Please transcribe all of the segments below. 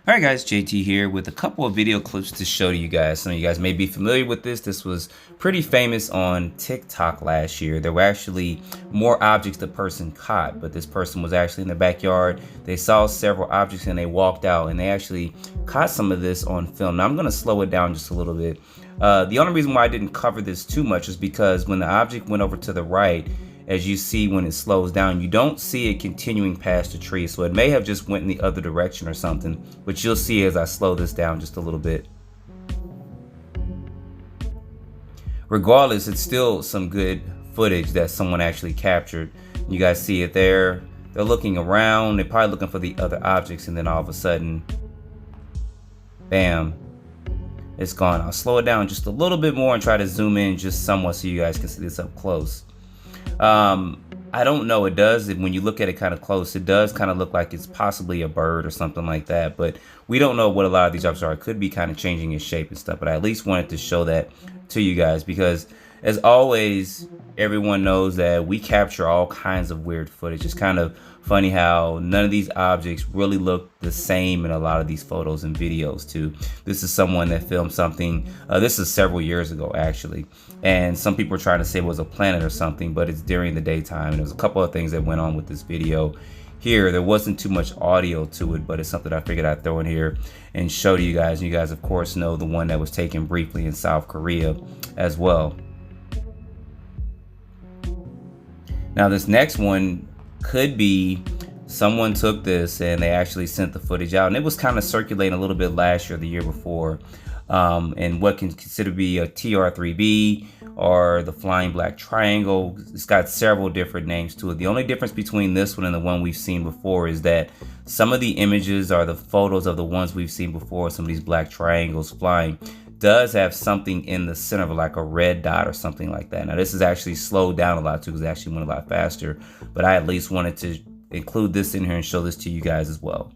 Alright guys, JT here with a couple of video clips to show to you guys. Some of you guys may be familiar with this. This was pretty famous on TikTok last year. There were actually more objects the person caught, but this person was actually in the backyard. They saw several objects and they walked out, and they actually caught some of this on film. Now I'm going to slow it down just a little bit. The only reason why I didn't cover this too much is because when the object went over to the right, as you see when it slows down, you don't see it continuing past the tree. So it may have just went in the other direction or something, but you'll see as I slow this down just a little bit. Regardless, it's still some good footage that someone actually captured. You guys see it there. They're looking around. They're probably looking for the other objects, and then all of a sudden, bam, it's gone. I'll slow it down just a little bit more and try to zoom in just somewhat so you guys can see this up close. I don't know, it does, when you look at it kind of close, it does kind of look like it's possibly a bird or something like that, but we don't know what a lot of these objects are. It could be kind of changing its shape and stuff, but I at least wanted to show that to you guys because, as always, everyone knows that we capture all kinds of weird footage. It's kind of funny how none of these objects really look the same in a lot of these photos and videos too. This is someone that filmed something, this is several years ago actually, and some people are trying to say it was a planet or something, but it's during the daytime, and there's a couple of things that went on with this video here. There wasn't too much audio to it, but it's something I figured I'd throw in here and show to you guys. And you guys of course know the one that was taken briefly in South Korea as well. Now this next one could be someone took this and they actually sent the footage out, and it was kind of circulating a little bit last year, the year before, and what can consider to be a TR3B or the flying black triangle. It's got several different names to it. The only difference between this one and the one we've seen before is that some of the images are the photos of the ones we've seen before. Some of these black triangles flying does have something in the center of it, like a red dot or something like that. Now this is actually slowed down a lot too, because it actually went a lot faster, but I at least wanted to include this in here and show this to you guys as well.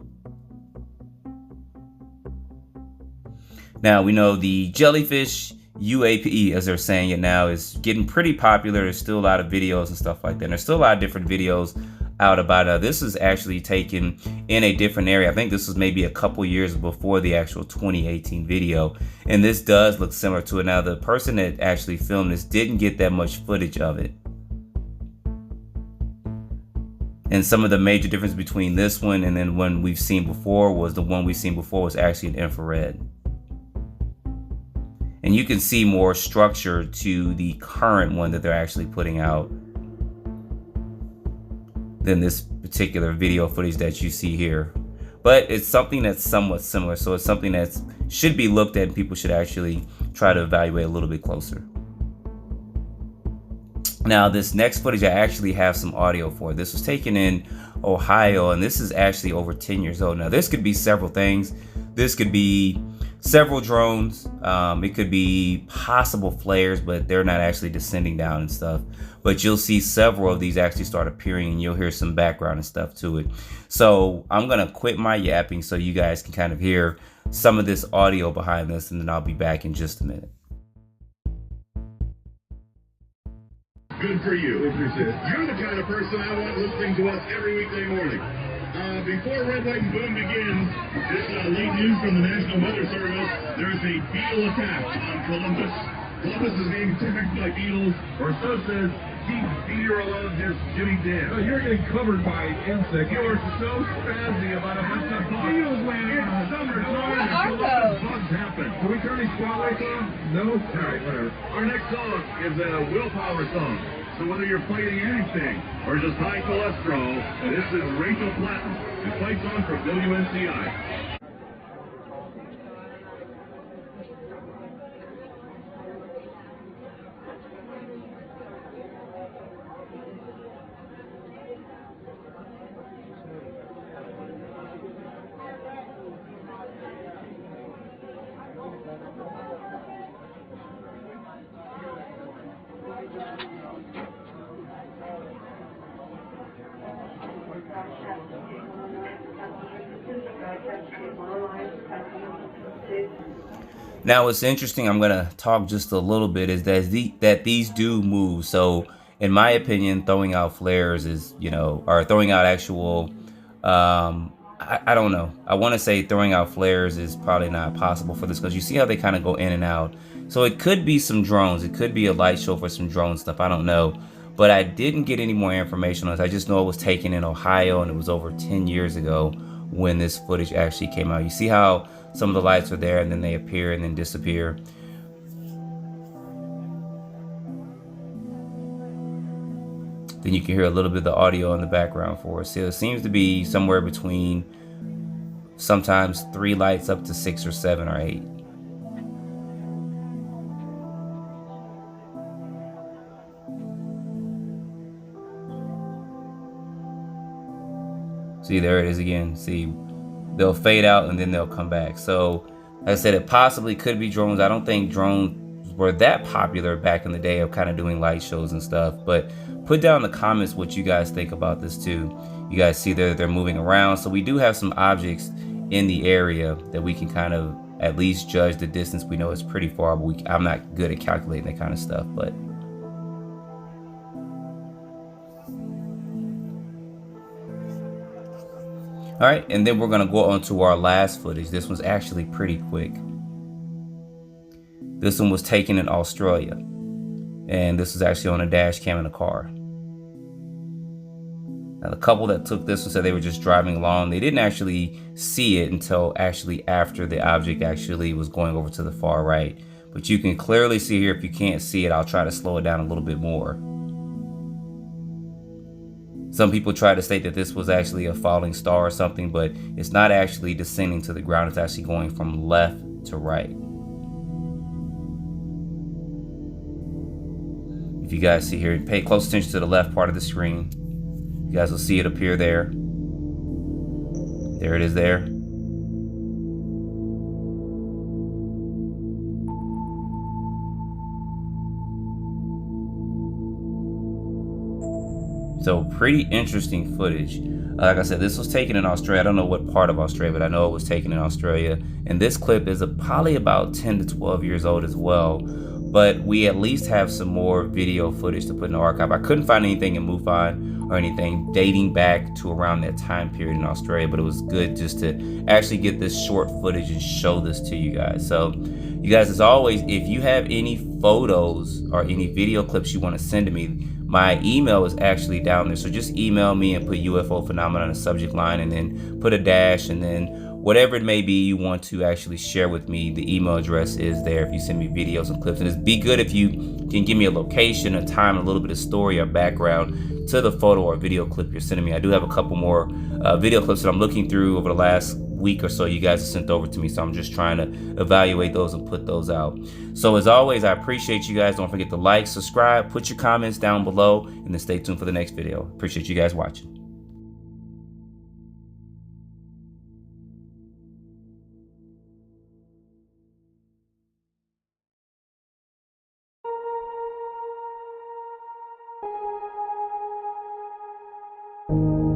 Now we know the jellyfish UAP, as they're saying it now, is getting pretty popular. There's still a lot of videos and stuff like that. And there's still a lot of different videos out about it. This is actually taken in a different area. I think this was maybe a couple years before the actual 2018 video, and this does look similar to it. Now the person that actually filmed this didn't get that much footage of it, and some of the major difference between this one and then one we've seen before was the one we've seen before was actually an infrared. And you can see more structure to the current one that they're actually putting out than this particular video footage that you see here. But it's something that's somewhat similar, so it's something that should be looked at and people should actually try to evaluate a little bit closer. Now this next footage, I actually have some audio for. This was taken in Ohio, and this is actually over 10 years old. Now this could be several things. This could be several drones. It could be possible flares, but they're not actually descending down and stuff. But you'll see several of these actually start appearing, and you'll hear some background and stuff to it. So I'm gonna quit my yapping so you guys can kind of hear some of this audio behind this, and then I'll be back in just a minute. Good for you. You're the kind of person I want listening to us every weekday morning. Before Red, White, and Boom begins, this late news from the National Weather Service. There's a beetle attack on Columbus. Columbus is being attacked by beetles, or so says meteorologist Jimmy Dan. Oh, you're getting covered by insects. You are so spazzy about a bunch of beetles landing on summertime and Columbus bugs happen. Can we turn these spotlights on? No? All right, whatever. Our next song is a willpower song. So whether you're fighting anything or just high cholesterol, this is Rachel Platten. The fight song from WNCI. Now what's interesting, I'm gonna talk just a little bit, is that these do move. So in my opinion, throwing out flares is, or throwing out actual I don't know. I want to say throwing out flares is probably not possible for this, because you see how they kind of go in and out. So it could be some drones. It could be a light show for some drone stuff. I don't know. But I didn't get any more information on this. I just know it was taken in Ohio, and it was over 10 years ago when this footage actually came out. You see how some of the lights are there and then they appear and then disappear. Then you can hear a little bit of the audio in the background for us. So it seems to be somewhere between sometimes 3 lights up to 6 or 7 or 8. See, there it is again. See, they'll fade out and then they'll come back. So, like I said, it possibly could be drones. I don't think drones were that popular back in the day of kind of doing light shows and stuff. But put down in the comments what you guys think about this too. You guys see they're moving around. So we do have some objects in the area that we can kind of at least judge the distance. We know it's pretty far, but I'm not good at calculating that kind of stuff. But all right, and then we're gonna go on to our last footage. This one's actually pretty quick. This one was taken in Australia, and this was actually on a dash cam in a car. Now, the couple that took this one said they were just driving along. They didn't actually see it until actually after the object actually was going over to the far right. But you can clearly see here. If you can't see it, I'll try to slow it down a little bit more. Some people try to state that this was actually a falling star or something, but it's not actually descending to the ground. It's actually going from left to right. If you guys see here, pay close attention to the left part of the screen. You guys will see it appear there. There it is there. So pretty interesting footage. Like I said, this was taken in Australia. I don't know what part of Australia, but I know it was taken in Australia. And this clip is probably about 10 to 12 years old as well. But we at least have some more video footage to put in the archive. I couldn't find anything in MUFON or anything dating back to around that time period in Australia, but it was good just to actually get this short footage and show this to you guys. So you guys, as always, if you have any photos or any video clips you want to send to me, my email is actually down there. So just email me and put UFO phenomenon in the subject line, and then put a dash, and then whatever it may be you want to actually share with me, the email address is there if you send me videos and clips. And it'd be good if you can give me a location, a time, a little bit of story or background to the photo or video clip you're sending me. I do have a couple more video clips that I'm looking through over the last week or so you guys have sent over to me, so I'm just trying to evaluate those and put those out. So as always, I appreciate you guys. Don't forget to like, subscribe, put your comments down below, and then stay tuned for the next video. Appreciate you guys watching. You